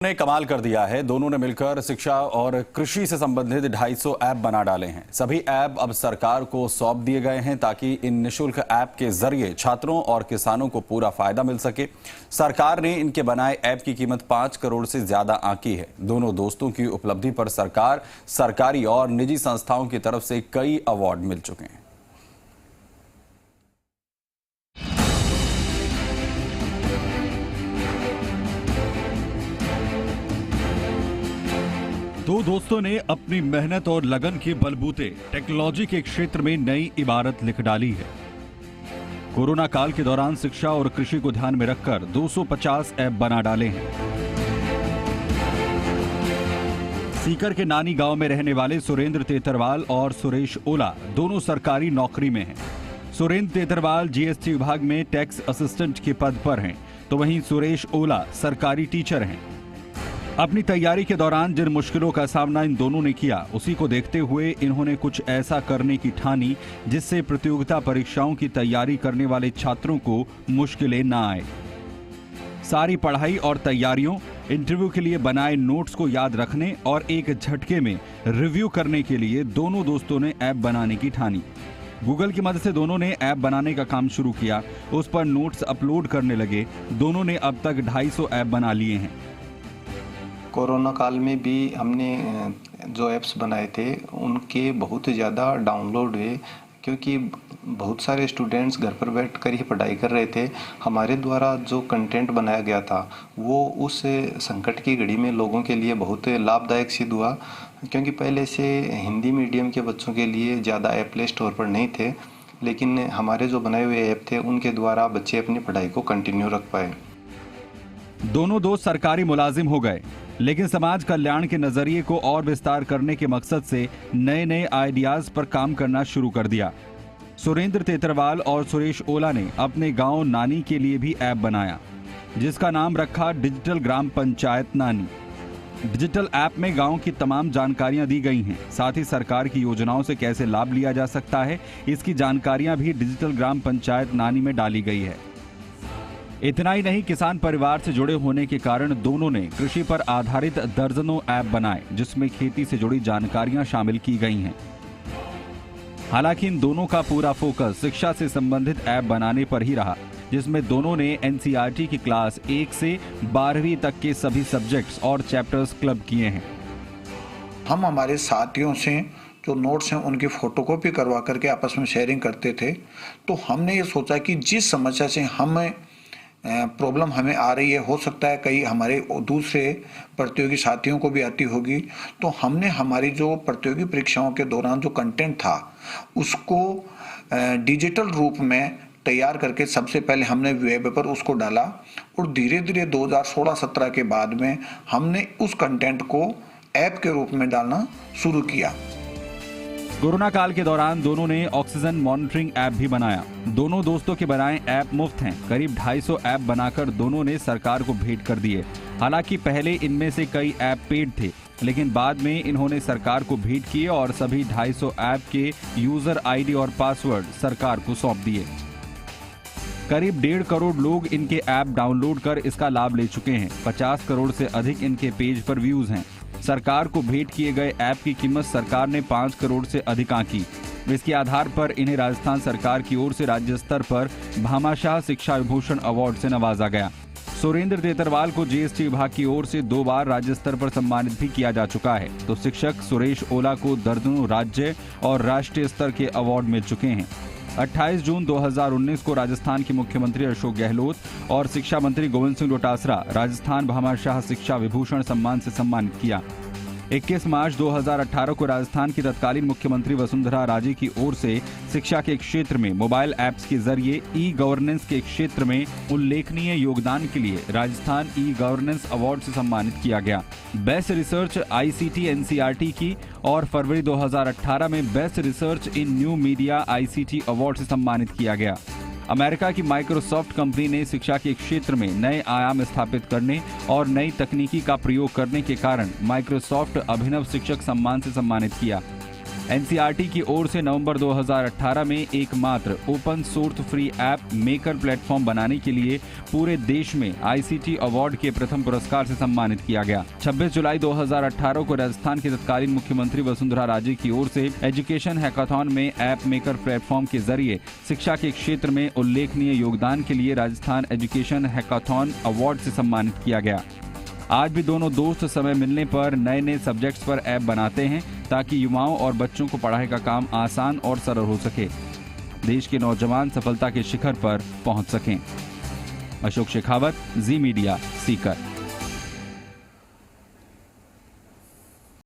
ने कमाल कर दिया है। दोनों ने मिलकर शिक्षा और कृषि से संबंधित 250 ऐप बना डाले हैं। सभी ऐप अब सरकार को सौंप दिए गए हैं ताकि इन निःशुल्क ऐप के जरिए छात्रों और किसानों को पूरा फायदा मिल सके। सरकार ने इनके बनाए ऐप की कीमत 5 करोड़ से ज्यादा आंकी है। दोनों दोस्तों की उपलब्धि पर सरकार, सरकारी और निजी संस्थाओं की तरफ से कई अवार्ड मिल चुके हैं। दो दोस्तों ने अपनी मेहनत और लगन के बलबूते टेक्नोलॉजी के क्षेत्र में नई इबारत लिख डाली है। कोरोना काल के दौरान शिक्षा और कृषि को ध्यान में रखकर 250 ऐप बना डाले हैं। सीकर के नानी गांव में रहने वाले सुरेंद्र तेतरवाल और सुरेश ओला दोनों सरकारी नौकरी में हैं। सुरेंद्र तेतरवाल जीएसटी विभाग में टैक्स असिस्टेंट के पद पर हैं, तो वहीं सुरेश ओला सरकारी टीचर हैं। अपनी तैयारी के दौरान जिन मुश्किलों का सामना इन दोनों ने किया, उसी को देखते हुए इन्होंने कुछ ऐसा करने की ठानी जिससे प्रतियोगिता परीक्षाओं की तैयारी करने वाले छात्रों को मुश्किलें न आए। सारी पढ़ाई और तैयारियों, इंटरव्यू के लिए बनाए नोट्स को याद रखने और एक झटके में रिव्यू करने के लिए दोनों दोस्तों ने ऐप बनाने की ठानी। गूगल की मदद से दोनों ने ऐप बनाने का काम शुरू किया, उस पर नोट्स अपलोड करने लगे। दोनों ने अब तक 250 ऐप बना लिए हैं। कोरोना काल में भी हमने जो ऐप्स बनाए थे उनके बहुत ज़्यादा डाउनलोड हुए, क्योंकि बहुत सारे स्टूडेंट्स घर पर बैठकर ही पढ़ाई कर रहे थे। हमारे द्वारा जो कंटेंट बनाया गया था वो उस संकट की घड़ी में लोगों के लिए बहुत लाभदायक सिद्ध हुआ, क्योंकि पहले से हिंदी मीडियम के बच्चों के लिए ज़्यादा ऐप प्ले स्टोर पर नहीं थे, लेकिन हमारे जो बनाए हुए ऐप थे उनके द्वारा बच्चे अपनी पढ़ाई को कंटिन्यू रख पाए। दोनों दोस्त सरकारी मुलाजिम हो गए, लेकिन समाज कल्याण के नजरिए को और विस्तार करने के मकसद से नए नए आइडियाज पर काम करना शुरू कर दिया। सुरेंद्र तेतरवाल और सुरेश ओला ने अपने गांव नानी के लिए भी ऐप बनाया, जिसका नाम रखा डिजिटल ग्राम पंचायत नानी। डिजिटल ऐप में गांव की तमाम जानकारियां दी गई हैं। साथ ही सरकार की योजनाओं से कैसे लाभ लिया जा सकता है, इसकी जानकारियां भी डिजिटल ग्राम पंचायत नानी में डाली गई है। इतना ही नहीं, किसान परिवार से जुड़े होने के कारण दोनों ने कृषि पर आधारित दर्जनों ऐप बनाए, जिसमें खेती से जुड़ी जानकारियां शामिल की गई हैं। हालांकि इन दोनों का पूरा फोकस शिक्षा से संबंधित ऐप बनाने पर ही रहा, जिसमें दोनों ने एनसीईआरटी की क्लास 1 से 12वीं तक के सभी सब्जेक्ट्स और चैप्टर्स क्लब किए हैं। हम हमारे साथियों से जो नोट्स हैं उनकी फोटोकॉपी करवा करके आपस में शेयरिंग करते थे। तो हमने ये सोचा कि जिस समस्या से हमें प्रॉब्लम हमें आ रही है, हो सकता है कई हमारे दूसरे प्रतियोगी साथियों को भी आती होगी, तो हमने हमारी जो प्रतियोगी परीक्षाओं के दौरान जो कंटेंट था उसको डिजिटल रूप में तैयार करके सबसे पहले हमने वेब पर उसको डाला, और धीरे धीरे 2016-17 के बाद में हमने उस कंटेंट को ऐप के रूप में डालना शुरू किया। कोरोना काल के दौरान दोनों ने ऑक्सीजन मॉनिटरिंग ऐप भी बनाया। दोनों दोस्तों के बनाए ऐप मुफ्त हैं। करीब 250 ऐप बनाकर दोनों ने सरकार को भेंट कर दिए। हालांकि पहले इनमें से कई ऐप पेड थे, लेकिन बाद में इन्होंने सरकार को भेंट किए और सभी 250 ऐप के यूजर आईडी और पासवर्ड सरकार को सौंप दिए। करीब 1.5 करोड़ लोग इनके ऐप डाउनलोड कर इसका लाभ ले चुके हैं। 50 करोड़ से अधिक इनके पेज पर व्यूज हैं। सरकार को भेंट किए गए ऐप की कीमत सरकार ने 5 करोड़ से अधिक आंकी। इसके आधार पर इन्हें राजस्थान सरकार की ओर से राज्य स्तर पर भामाशाह शिक्षा विभूषण अवार्ड से नवाजा गया। सुरेंद्र तेतरवाल को जीएसटी विभाग की ओर से 2 बार राज्य स्तर पर सम्मानित भी किया जा चुका है, तो शिक्षक सुरेश ओला को दर्जनों राज्य और राष्ट्रीय स्तर के अवार्ड मिल चुके हैं। 28 जून 2019 को राजस्थान के मुख्यमंत्री अशोक गहलोत और शिक्षा मंत्री गोविंद सिंह डोटासरा राजस्थान भामाशाह शिक्षा विभूषण सम्मान से सम्मानित किया। 21 मार्च 2018 को राजस्थान की तत्कालीन मुख्यमंत्री वसुंधरा राजे की ओर से शिक्षा के क्षेत्र में मोबाइल ऐप्स के जरिए ई गवर्नेंस के क्षेत्र में उल्लेखनीय योगदान के लिए राजस्थान ई गवर्नेंस अवार्ड से सम्मानित किया गया। बेस्ट रिसर्च आईसीटी एनसीईआरटी की और फरवरी 2018 में बेस्ट रिसर्च इन न्यू मीडिया आईसीटी अवार्ड से सम्मानित किया गया। अमेरिका की माइक्रोसॉफ्ट कंपनी ने शिक्षा के क्षेत्र में नए आयाम स्थापित करने और नई तकनीकी का प्रयोग करने के कारण माइक्रोसॉफ्ट अभिनव शिक्षक सम्मान से सम्मानित किया। एनसीईआरटी की ओर से नवंबर 2018 में एकमात्र open source free app maker platform बनाने के लिए पूरे देश में आईसीटी अवार्ड के प्रथम पुरस्कार से सम्मानित किया गया। 26 जुलाई 2018 को राजस्थान की तत्कालीन मुख्यमंत्री वसुंधरा राजे की ओर से एजुकेशन हैकाथॉन में ऐप मेकर प्लेटफॉर्म के जरिए शिक्षा के क्षेत्र में उल्लेखनीय योगदान के लिए राजस्थान एजुकेशन हैकाथॉन अवार्ड से सम्मानित किया गया। आज भी दोनों दोस्त समय मिलने पर नए नए सब्जेक्ट्स पर ऐप बनाते हैं ताकि युवाओं और बच्चों को पढ़ाई का काम आसान और सरल हो सके, देश के नौजवान सफलता के शिखर पर पहुंच सकें। अशोक शेखावत, जी मीडिया, सीकर।